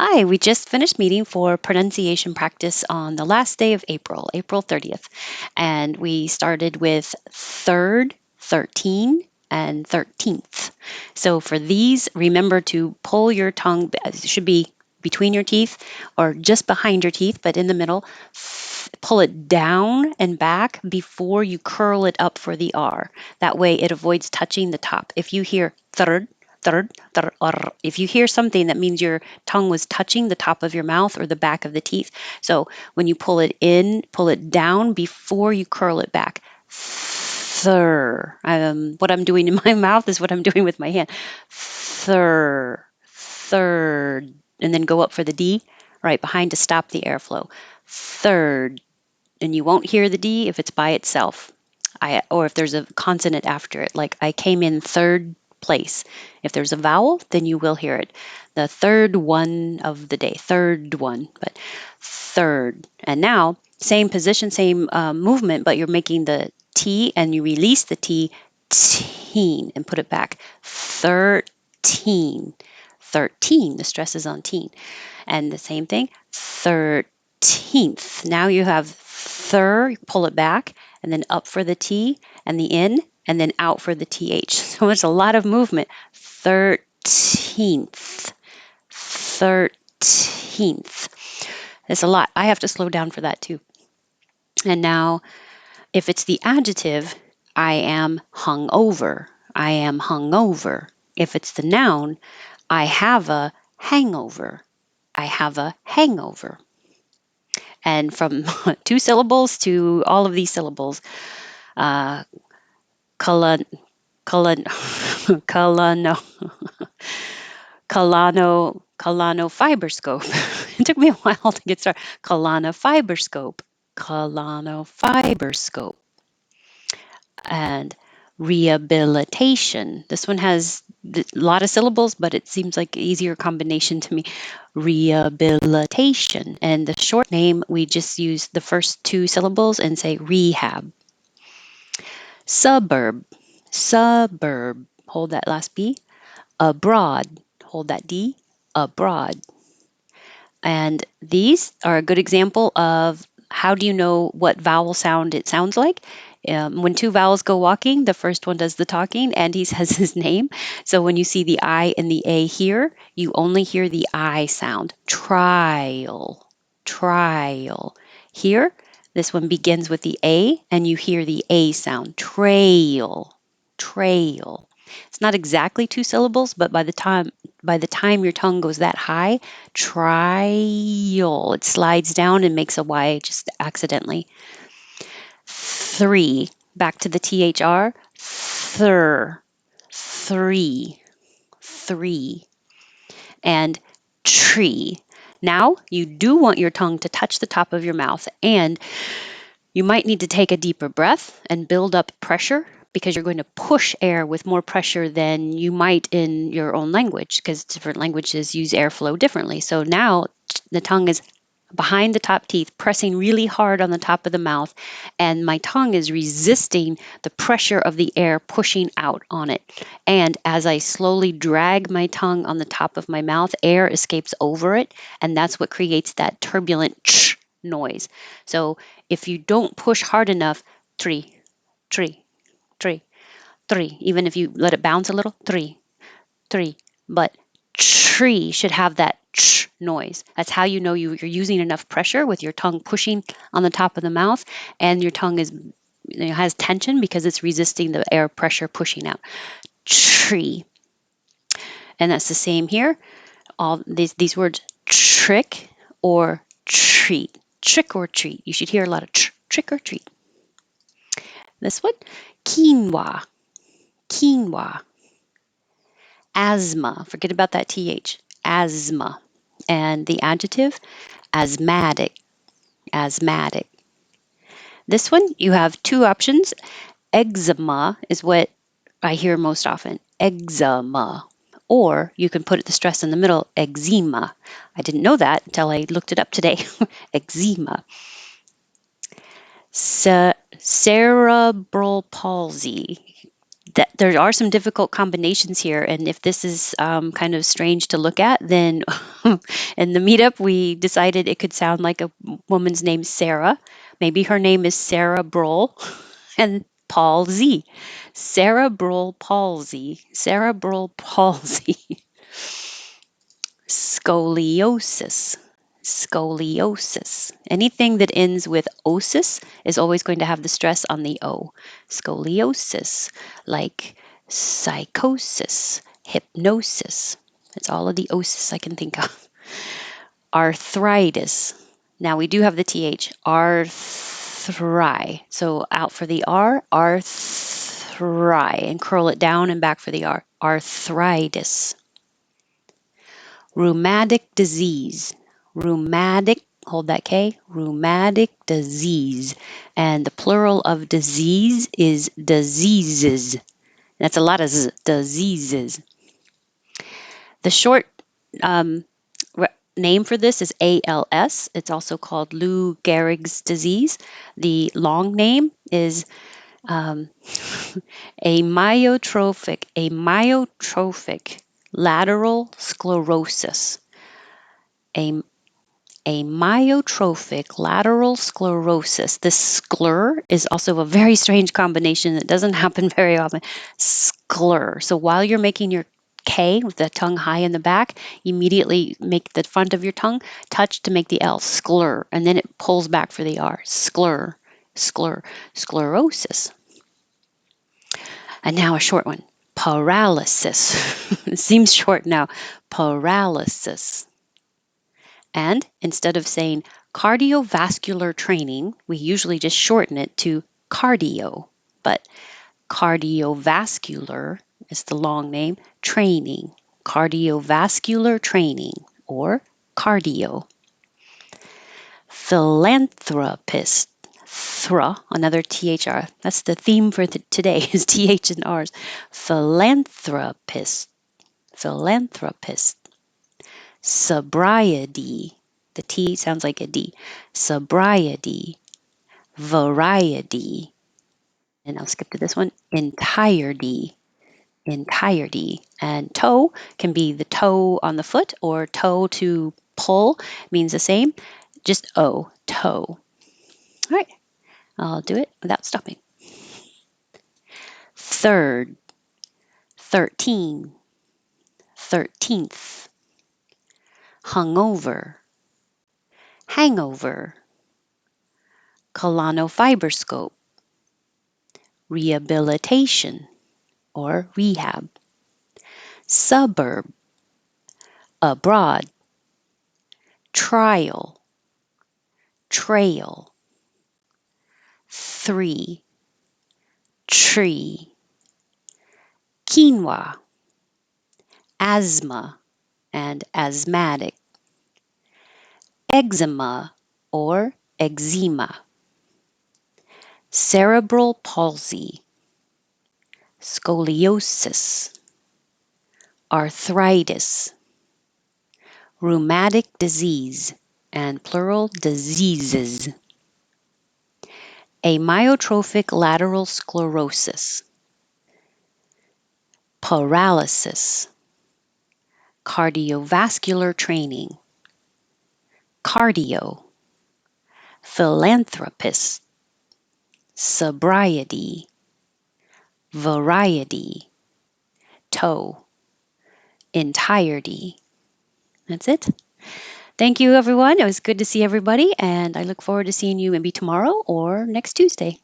Hi, we just finished meeting for pronunciation practice on the last day of April, April 30th. And we started with third, 13, and 13th. So for these, remember to pull your tongue, it should be between your teeth or just behind your teeth, but in the middle. Pull it down and back before you curl it up for the R. That way it avoids touching the top. If you hear third, third, third, if you hear something, that means your tongue was touching the top of your mouth or the back of the teeth. So when you pull it in, pull it down before you curl it back. Third. What I'm doing in my mouth is what I'm doing with my hand. Third, third, and then go up for the D right behind to stop the airflow. Third, and you won't hear the D if it's by itself, or if there's a consonant after it. Like I came in third place. If there's a vowel, then you will hear it. The third one of the day, third one, but third. And now, same position, same movement, but you're making the T and you release the T, teen, and put it back. 13. 13. The stress is on teen. And the same thing, 13th. Now you have third, pull it back, and then up for the T and the in, and then out for the TH. So it's a lot of movement. 13th. 13th. It's a lot. I have to slow down for that too. And now, if it's the adjective, I am hungover. I am hungover. If it's the noun, I have a hangover. I have a hangover. And from 2 syllables to all of these syllables, uh, colon, colon, colano, colano fiberscope. It took me a while to get started. Colano fiberscope, colano fiberscope, and rehabilitation. This one has a lot of syllables, but it seems like an easier combination to me. Rehabilitation. And the short name, we just use the first 2 syllables and say rehab. Suburb, suburb. Hold that last B. Abroad. Hold that D. Abroad. And these are a good example of how do you know what vowel sound it sounds like. When 2 vowels go walking, the first one does the talking and he says his name. So when you see the I and the A here, you only hear the I sound. Trial, trial. Here, this one begins with the A and you hear the A sound. Trail, trail. It's not exactly 2 syllables, but by the time your tongue goes that high, trial, it slides down and makes a Y just accidentally. 3, back to the THR, thir, 3, 3, and tree. Now you do want your tongue to touch the top of your mouth, and you might need to take a deeper breath and build up pressure because you're going to push air with more pressure than you might in your own language because different languages use airflow differently. So now the tongue is behind the top teeth, pressing really hard on the top of the mouth, and my tongue is resisting the pressure of the air pushing out on it. And as I slowly drag my tongue on the top of my mouth, air escapes over it, and that's what creates that turbulent ch noise. So if you don't push hard enough, tree, tree, tree, tree, even if you let it bounce a little, tree, tree, but tree should have that ch noise. That's how you know you're using enough pressure with your tongue pushing on the top of the mouth, and your tongue has tension because it's resisting the air pressure pushing out. Tree, and that's the same here. All these words, trick or treat, trick or treat. You should hear a lot of trick or treat. This one, quinoa, quinoa. Asthma, forget about that TH, asthma. And the adjective, asthmatic, asthmatic. This one, you have 2 options. Eczema is what I hear most often, eczema. Or you can put the stress in the middle, eczema. I didn't know that until I looked it up today. Eczema. Cerebral palsy. there are some difficult combinations here, and if this is kind of strange to look at, then in the meetup we decided it could sound like a woman's name Sarah. Maybe her name is Sarah Broll and palsy. Cerebral palsy. Cerebral palsy. Scoliosis. Scoliosis. Anything that ends with osis is always going to have the stress on the O. Scoliosis, like psychosis, hypnosis. That's all of the osis I can think of. Arthritis. Now we do have the TH. Arthri. So out for the R, arthri, and curl it down and back for the R. Arthritis. Rheumatic disease. Rheumatic, hold that K, rheumatic disease. And the plural of disease is diseases. That's a lot of Z, diseases. The short um, name for this is ALS. It's also called Lou Gehrig's disease. The long name is um, amyotrophic lateral sclerosis. A Amyotrophic lateral sclerosis. This scler is also a very strange combination that doesn't happen very often. Scler. So while you're making your K with the tongue high in the back, you immediately make the front of your tongue touch to make the L. Scler. And then it pulls back for the R. Scler. Scler. Sclerosis. And now a short one. Paralysis. It seems short now. Paralysis. And instead of saying cardiovascular training, we usually just shorten it to cardio. But cardiovascular is the long name, training. Cardiovascular training or cardio. Philanthropist. Another THR. That's the theme for today is TH and R's. Philanthropist. Philanthropist. Sobriety. The T sounds like a D. Sobriety. Variety. And I'll skip to this one. Entirety. Entirety. And toe can be the toe on the foot or toe to pull, means the same. Just O, toe. All right. I'll do it without stopping. Third. 13. 13th. Hungover. Hangover. Colonophyberscope. Rehabilitation or rehab. Suburb. Abroad. Trial. Trail. 3. Tree. Quinoa. Asthma and asthmatic. Eczema or eczema. Cerebral palsy. Scoliosis. Arthritis. Rheumatic disease and plural diseases. Amyotrophic lateral sclerosis. Paralysis. Cardiovascular training. Cardio. Philanthropist. Sobriety. Variety. Toe. Entirety. That's it. Thank you, everyone. It was good to see everybody, and I look forward to seeing you maybe tomorrow or next Tuesday.